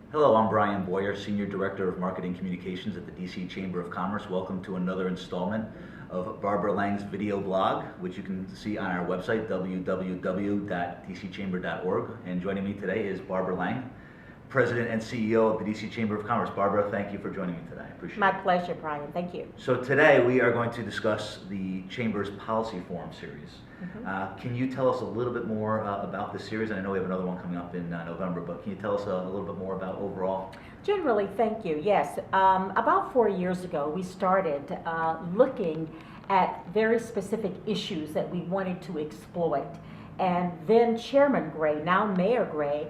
Hello, I'm Brian Boyer, Senior Director of Marketing Communications at the DC Chamber of Commerce. Welcome to another installment of Barbara Lang's video blog, which you can see on our website, www.dcchamber.org. And joining me today is Barbara Lang, President and CEO of the DC Chamber of Commerce. Barbara, thank you for joining me today. I appreciate My it. pleasure, Brian. Thank you. So today we are going to discuss the Chamber's Policy Forum series. Can you tell us a little bit more about the series? And I know we have another one coming up in November, but can you tell us a little bit more about overall? Generally, thank you. Yes, about 4 years ago, we started looking at very specific issues that we wanted to exploit. And then Chairman Gray, now Mayor Gray,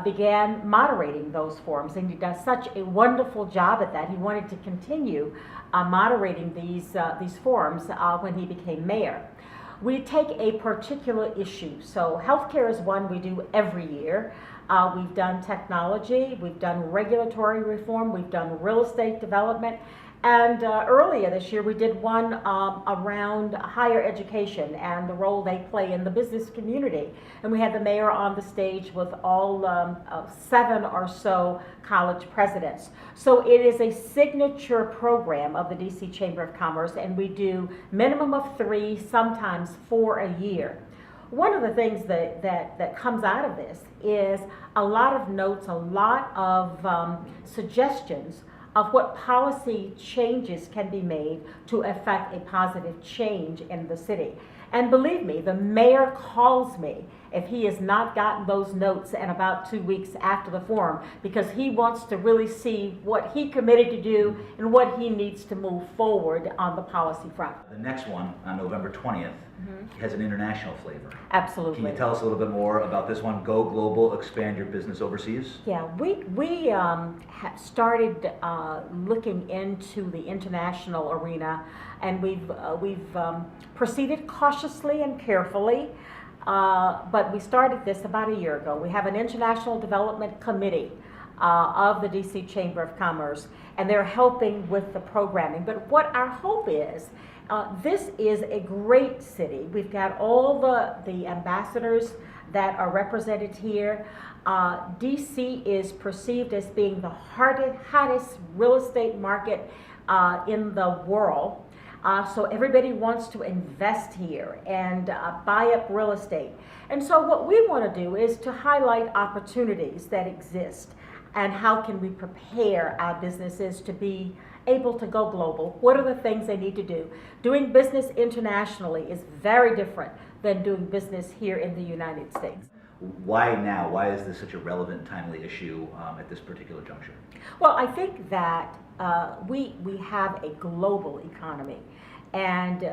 began moderating those forums, and he does such a wonderful job at that. He wanted to continue moderating these forums when he became mayor. We take a particular issue. So healthcare is one we do every year. We've done technology, we've done regulatory reform, we've done real estate development, and earlier this year we did one around higher education and the role they play in the business community. And we had the mayor on the stage with all 7 or so college presidents. So it is a signature program of the DC Chamber of Commerce, and we do minimum of 3, sometimes 4 a year. One of the things that comes out of this is a lot of notes, a lot of suggestions of what policy changes can be made to affect a positive change in the city. And believe me, the mayor calls me if he has not gotten those notes in about 2 weeks after the forum, because he wants to really see what he committed to do and what he needs to move forward on the policy front. The next one, on November 20th, has an international flavor. Absolutely. Can you tell us a little bit more about this one? Go global, expand your business overseas. Yeah, we started looking into the international arena, and we've proceeded cautiously and carefully. But we started this about a year ago. We have an International Development Committee of the DC Chamber of Commerce, and they're helping with the programming. But what our hope is, this is a great city. We've got all the ambassadors that are represented here. DC is perceived as being the hottest real estate market in the world. So everybody wants to invest here and buy up real estate. And so what we want to do is to highlight opportunities that exist and how can we prepare our businesses to be able to go global. What are the things they need to do? Doing business internationally is very different than doing business here in the United States. Why now? Why is this such a relevant and timely issue at this particular juncture? Well, I think that we have a global economy, and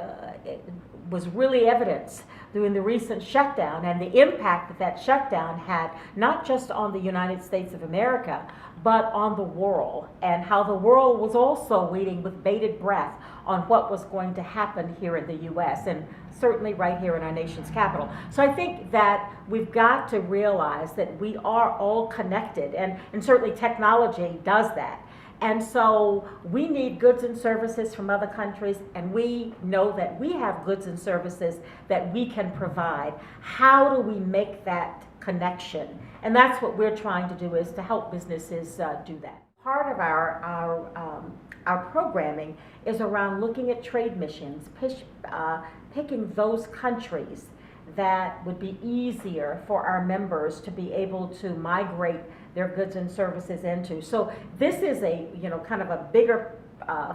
it was really evidenced during the recent shutdown and the impact that shutdown had, not just on the United States of America, but on the world, and how the world was also waiting with bated breath on what was going to happen here in the U.S. and certainly right here in our nation's capital. So I think that we've got to realize that we are all connected, and certainly technology does that. And so we need goods and services from other countries, and we know that we have goods and services that we can provide. How do we make that connection? And that's what we're trying to do, is to help businesses do that. Part of our programming is around looking at trade missions, picking those countries that would be easier for our members to be able to migrate their goods and services into. So this is a kind of a bigger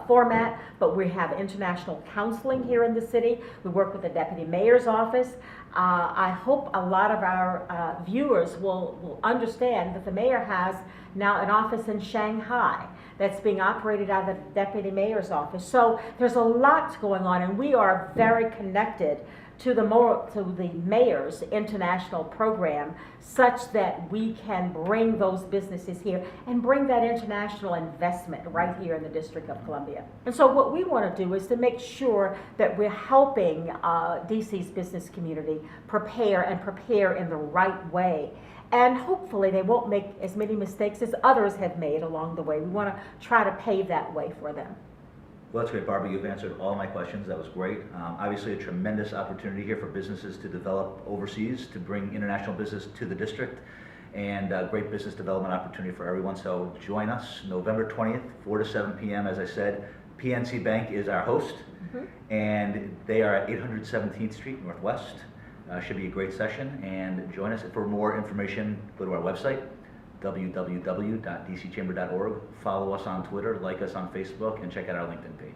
format, but we have international counseling here in the city. We work with the Deputy Mayor's office. I hope a lot of our viewers will understand that the mayor has now an office in Shanghai that's being operated out of the Deputy Mayor's office. So there's a lot going on, and we are very connected to the mayor's international program, such that we can bring those businesses here and bring that international investment right here in the District of Columbia. And so what we want to do is to make sure that we're helping DC's business community prepare in the right way. And hopefully they won't make as many mistakes as others have made along the way. We want to try to pave that way for them. Well, that's great, Barbara. You've answered all my questions. That was great. Obviously, a tremendous opportunity here for businesses to develop overseas, to bring international business to the district. and great business development opportunity for everyone. So join us November 20th, 4 to 7 p.m. As I said, PNC Bank is our host, and they are at 817th Street Northwest. Should be a great session, and join us. For more information, go to our website, www.dcchamber.org. Follow us on Twitter, like us on Facebook, and check out our LinkedIn page.